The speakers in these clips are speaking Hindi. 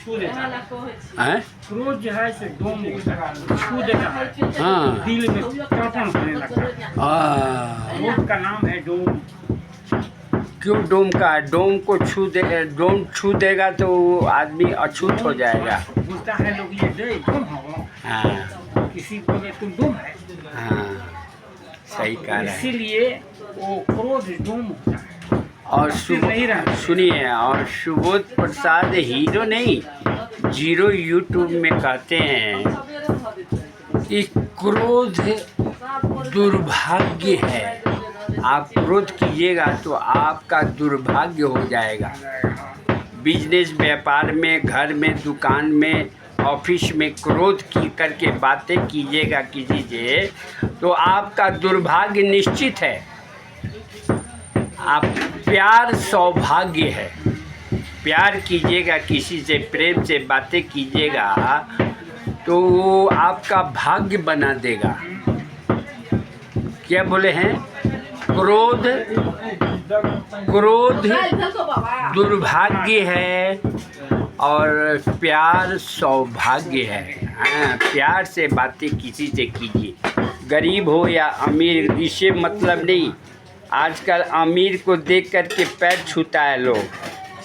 छू देता है। हैं? क्रोध जो है से डोम छू देता है, हाँ। दिल में तड़पन होने लगता है। क्रोध का नाम है डोम। क्यों डोम का? डोम को डोम छू देगा तो वो आदमी अछूत हो जाएगा। बोलता है लोग ये दे डोम हो, हाँ किसी को बोले तुम डोम है, हाँ, सही कह रहे हैं। इसीलिए वो क्रोध डोम होता है। और नहीं रहा। सुनिए, और सुबोध प्रसाद हीरो नहीं, जीरो यूट्यूब में कहते हैं कि क्रोध दुर्भाग्य है। आप क्रोध कीजिएगा तो आपका दुर्भाग्य हो जाएगा। बिजनेस, व्यापार में, घर में, दुकान में, ऑफिस में क्रोध की करके बातें कीजिएगा किसी से तो आपका दुर्भाग्य निश्चित है। आप प्यार सौभाग्य है। प्यार कीजिएगा किसी से, प्रेम से बातें कीजिएगा तो वो आपका भाग्य बना देगा। क्या बोले हैं? क्रोध दुर्भाग्य है और प्यार सौभाग्य है। हाँ, प्यार से बातें किसी से कीजिए, गरीब हो या अमीर, इससे मतलब नहीं। आजकल अमीर को देख कर के पैर छूता है लोग,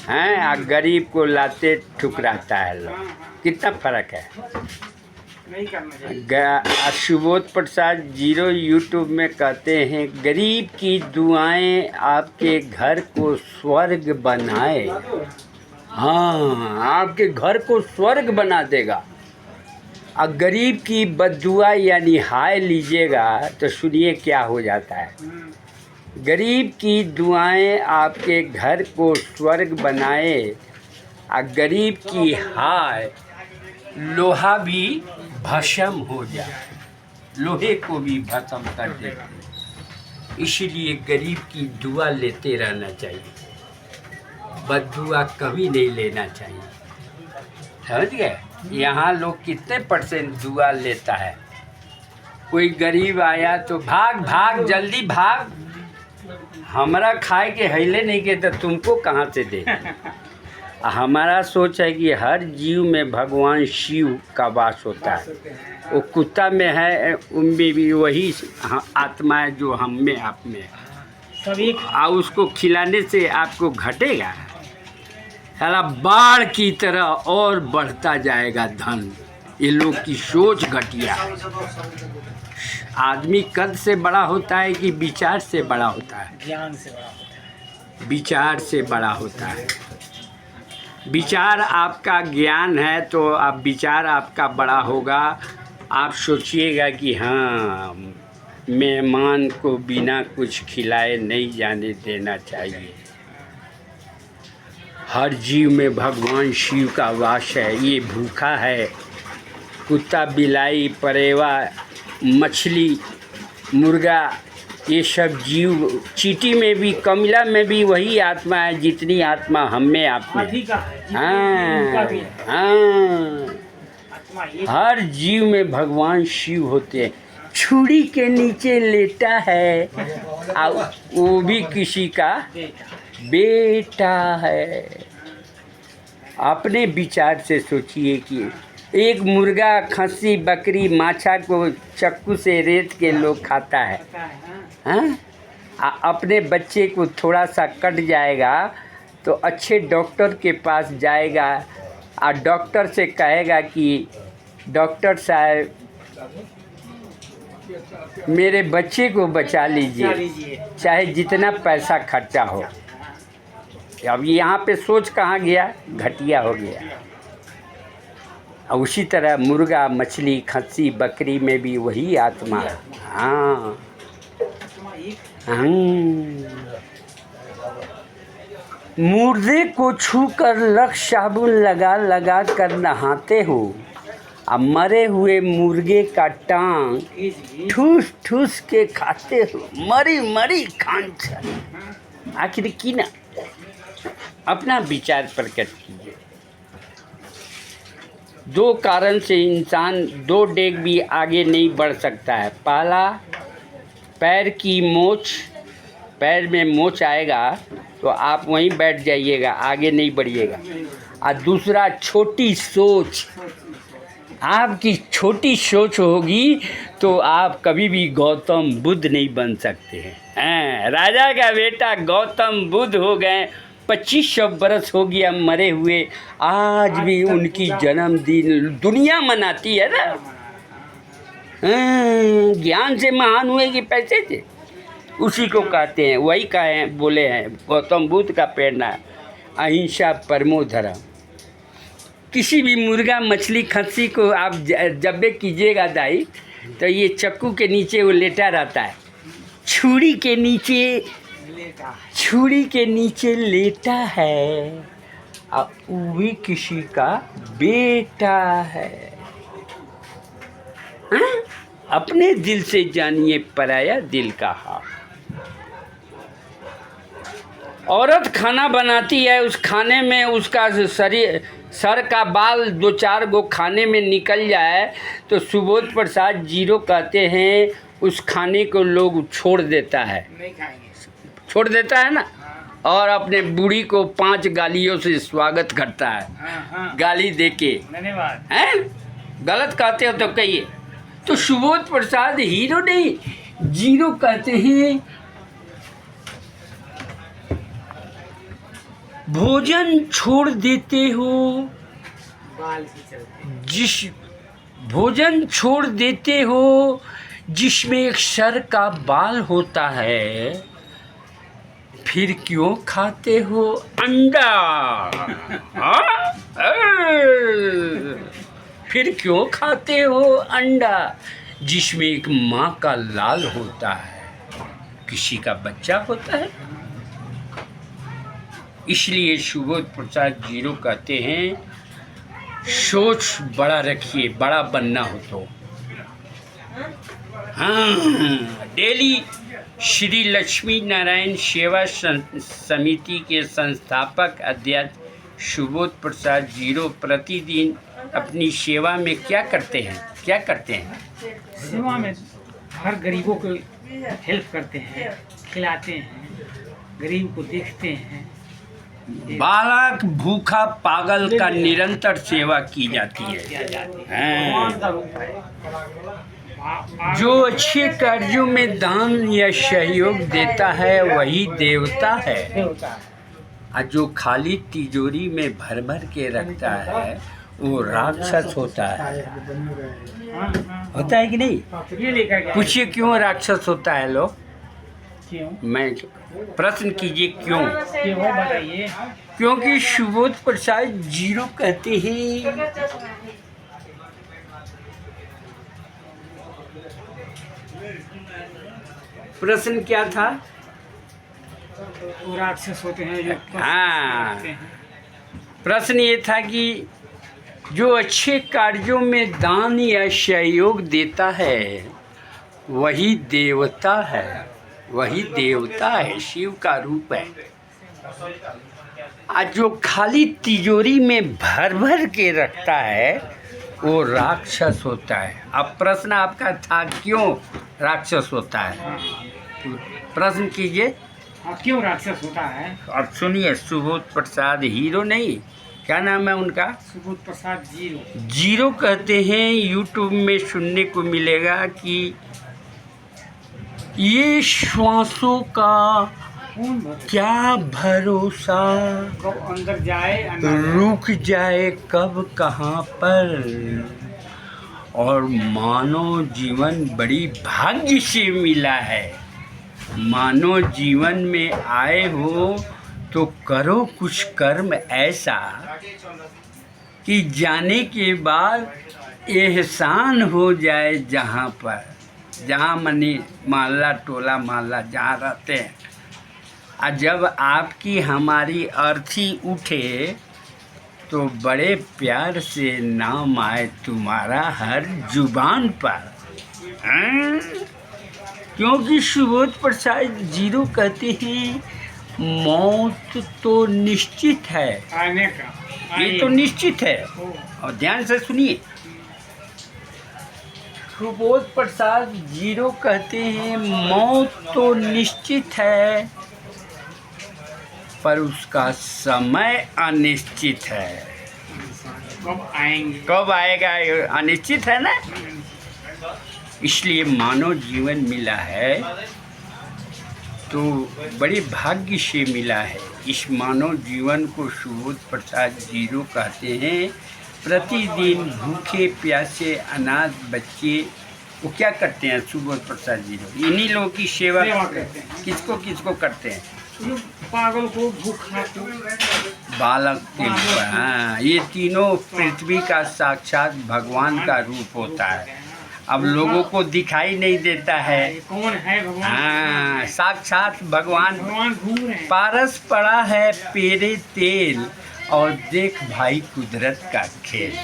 हैं, और गरीब को लाते ठुकराता है लोग। कितना फर्क है। नहीं करना चाहिए। सुबोध प्रसाद जीरो यूट्यूब में कहते हैं गरीब की दुआएं आपके घर को स्वर्ग बनाए। हाँ, आपके घर को स्वर्ग बना देगा। और गरीब की बद्दुआ यानी हाय लीजिएगा तो सुनिए क्या हो जाता है। गरीब की दुआएं आपके घर को स्वर्ग बनाए और गरीब की हाय लोहा भी भस्म हो जाए, लोहे को भी भस्म कर देते। इसलिए गरीब की दुआ लेते रहना चाहिए, बद्दुआ कभी नहीं लेना चाहिए। समझ गए? यहाँ लोग कितने % दुआ लेता है। कोई गरीब आया तो भाग भाग जल्दी भाग, हमारा खाए के हिले नहीं के तो तुमको कहाँ से दे। हमारा सोच है कि हर जीव में भगवान शिव का वास होता है। वो कुत्ता में है, उनमें भी वही आत्मा है जो हम में, आप में है। सभी उसको खिलाने से आपको घटेगा? साला बाढ़ की तरह और बढ़ता जाएगा धन। ये लोग की सोच घटिया। आदमी कद से बड़ा होता है कि विचार से बड़ा होता है? ज्ञान से बड़ा होता है। विचार से बड़ा होता है। विचार आपका ज्ञान है तो आप विचार आपका बड़ा होगा। आप सोचिएगा कि हाँ, मेहमान को बिना कुछ खिलाए नहीं जाने देना चाहिए। हर जीव में भगवान शिव का वास है। ये भूखा है, कुत्ता, बिलाई, परेवा, मछली, मुर्गा, ये सब जीव, चींटी में भी, कमिला में भी वही आत्मा है जितनी आत्मा हम में, आप में। हाँ हाँ, हर जीव में भगवान शिव होते हैं। छुरी के नीचे लेटा है और वो भी किसी का बेटा है। अपने विचार से सोचिए कि एक मुर्गा, खस्सी, बकरी, माछा को चाकू से रेत के लोग खाता है। हाँ? अपने बच्चे को थोड़ा सा कट जाएगा तो अच्छे डॉक्टर के पास जाएगा और डॉक्टर से कहेगा कि डॉक्टर साहब मेरे बच्चे को बचा लीजिए, चाहे जितना पैसा खर्चा हो। अब यहाँ पे सोच कहाँ गया? घटिया हो गया। और उसी तरह मुर्गा, मछली, खस्सी, बकरी में भी वही आत्मा है। हाँ, मुर्दे को छूकर लक्ष्य साबुन लगा लगा कर नहाते हो, अब मरे हुए मुर्गे का टांग ठूस ठूस के खाते हो। मरी मरी खान आखिर की ना। अपना विचार प्रकट कीजिए। दो कारण से इंसान दो डेग भी आगे नहीं बढ़ सकता है। पहला, पैर की मोच, पैर में मोच आएगा तो आप वहीं बैठ जाइएगा, आगे नहीं बढ़िएगा। और दूसरा छोटी सोच। आपकी छोटी सोच होगी तो आप कभी भी गौतम बुद्ध नहीं बन सकते हैं। राजा का बेटा गौतम बुद्ध हो गए, 2500 बरस हो गया मरे हुए, आज भी उनकी जन्मदिन दुनिया मनाती है ना। ज्ञान से महान हुए कि पैसे से, उसी को कहते हैं। वही कहे बोले हैं गौतम बुद्ध का प्रेरणा अहिंसा परमो धर्म। किसी भी मुर्गा मछली खस्सी को आप जब भी कीजिएगा दाई, तो ये चक्कू के नीचे वो लेटा रहता है, छुरी के नीचे लेटा है, और वो भी किसी का बेटा है। हाँ? अपने दिल से जानिए पराया दिल का हाल। औरत खाना बनाती है, उस खाने में उसका सर का बाल 2-4 गो खाने में निकल जाए तो सुबोध प्रसाद जीरो कहते हैं उस खाने को लोग छोड़ देता है, छोड़ देता है ना, और अपने बूढ़ी को 5 गालियों से स्वागत करता है। गाली देके धन्यवाद। हैं? गलत कहते हो तो कहिए। तो सुबोध प्रसाद हीरो नहीं, जीरो कहते हैं। भोजन छोड़ देते हो, भोजन छोड़ देते हो जिसमें एक सर का बाल होता है, फिर क्यों खाते हो अंडा? फिर क्यों खाते हो अंडा जिसमें एक माँ का लाल होता है, किसी का बच्चा होता है? इसलिए सुबोध प्रसाद जीरो कहते हैं सोच बड़ा रखिए, बड़ा बनना हो तो। हाँ, डेली श्री लक्ष्मी नारायण सेवा समिति के संस्थापक अध्यक्ष सुबोध प्रसाद जीरो प्रतिदिन अपनी सेवा में क्या करते हैं? सेवा में हर गरीबों को हेल्प करते हैं, खिलाते हैं, गरीब को देखते हैं। बालक भूखा पागल का निरंतर सेवा की जाती है। जो अच्छे कार्यों में दान या सहयोग देता है वही देवता है, और जो खाली तिजोरी में भर भर के रखता है वो राक्षस होता है। होता है कि नहीं? पूछिए क्यों राक्षस होता है लोग? मैं प्रश्न कीजिए क्यों बताइए। क्योंकि सुबोध प्रसाद जीरो कहते हैं प्रश्न क्या था? वो राक्षस होते हैं जो हाँ, प्रश्न ये था कि जो अच्छे कार्यों में दान या सहयोग देता है वही देवता है, वही देवता है, शिव का रूप है। आज जो खाली तिजोरी में भर भर के रखता है वो राक्षस होता है। अब प्रश्न आपका था क्यों राक्षस होता है? प्रश्न कीजिए क्यों राक्षस होता है। अब सुनिए, सुबोध प्रसाद हीरो नहीं, क्या नाम है उनका? सुबोध प्रसाद जीरो कहते हैं। यूट्यूब में सुनने को मिलेगा कि ये श्वासों का क्या भरोसा, कब अंदर जाए रुक जाए कब कहाँ पर, और मानव जीवन बड़ी भाग्य से मिला है। मानव जीवन में आए हो तो करो कुछ कर्म ऐसा कि जाने के बाद एहसान हो जाए जहाँ पर, जहाँ मनी मोहल्ला टोला मोहल्ला जहाँ रहते हैं। और जब आपकी हमारी अर्थी उठे तो बड़े प्यार से नाम आए तुम्हारा हर जुबान पर। क्योंकि सुबोध प्रसाद जीरो कहते हैं मौत तो निश्चित है, आने का, ये तो निश्चित है। और ध्यान से सुनिए, सुबोध प्रसाद जीरो कहते हैं मौत तो निश्चित है पर उसका समय अनिश्चित है। कब आएंगे। कब आएगा ये अनिश्चित है ना। इसलिए मानव जीवन मिला है तो बड़े भाग्य से मिला है। इस मानव जीवन को सुबोध प्रसाद जीरो कहते हैं। प्रतिदिन भूखे प्यासे अनाथ बच्चे वो क्या करते हैं सुबोध प्रसाद जीरो, इन्हीं लोगों की सेवा करते हैं। किसको किसको करते हैं, जो पागल को, भूखा को, बालक के ऊपर। हाँ, ये तीनों पृथ्वी का साक्षात भगवान का रूप होता है। अब लोगों को दिखाई नहीं देता है। कौन है भगवान? हाँ, साक्षात भगवान। भगवान घूम रहे हैं। पारस पड़ा है पेरे तेल और देख भाई कुदरत का खेल।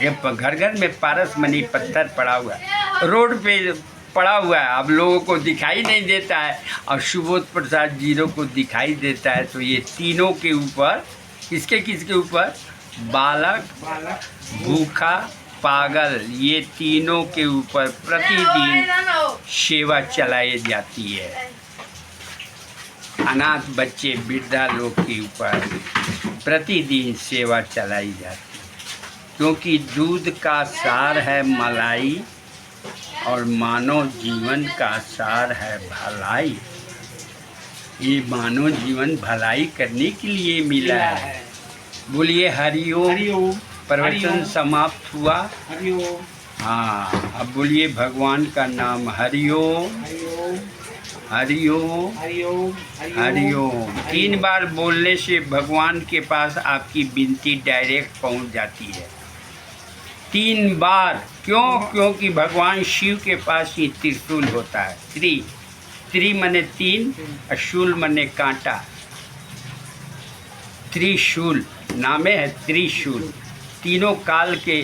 ये घर घर में पारस मनी पत्थर पड़ा हुआ है, रोड पे पड़ा हुआ है, अब लोगों को दिखाई नहीं देता है। और सुबोध प्रसाद जीरो को दिखाई देता है। तो ये तीनों के ऊपर, किसके ऊपर, बालक, भूखा, पागल, ये तीनों के ऊपर प्रतिदिन सेवा चलाई जाती है। अनाथ बच्चे, वृद्धा लोग के ऊपर प्रतिदिन सेवा चलाई जाती है। क्योंकि दूध का सार है मलाई और मानव जीवन का सार है भलाई। ये मानव जीवन भलाई करने के लिए मिला है। बोलिए हरिओम। हरिओम। प्रवचन समाप्त हुआ। हरिओम। हाँ, अब बोलिए भगवान का नाम। हरिओम हरिओम। हरिओम हरिओम। हरिओम। 3 बार बोलने से भगवान के पास आपकी विनती डायरेक्ट पहुंच जाती है। 3 बार। क्यों? क्योंकि भगवान शिव के पास ही त्रिशूल होता है। त्रि मने 3 और शूल मने कांटा। त्रिशूल नामे है त्रिशूल। तीनों काल के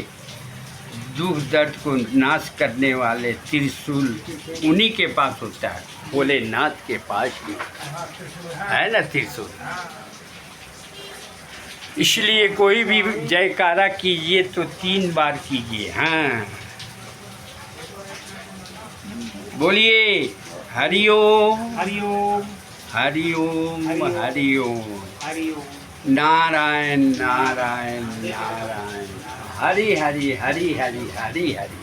दुख दर्द को नाश करने वाले त्रिशूल उन्हीं के पास होता है। भोलेनाथ के पास ही है ना त्रिशूल। इसलिए कोई भी जयकारा कीजिए तो 3 बार कीजिए। हाँ, बोलिए हरिओम। हरिओम। हरिओम हरिओम। हरिओम। नारायण नारायण नारायण। हरि हरि हरि हरि हरि हरि।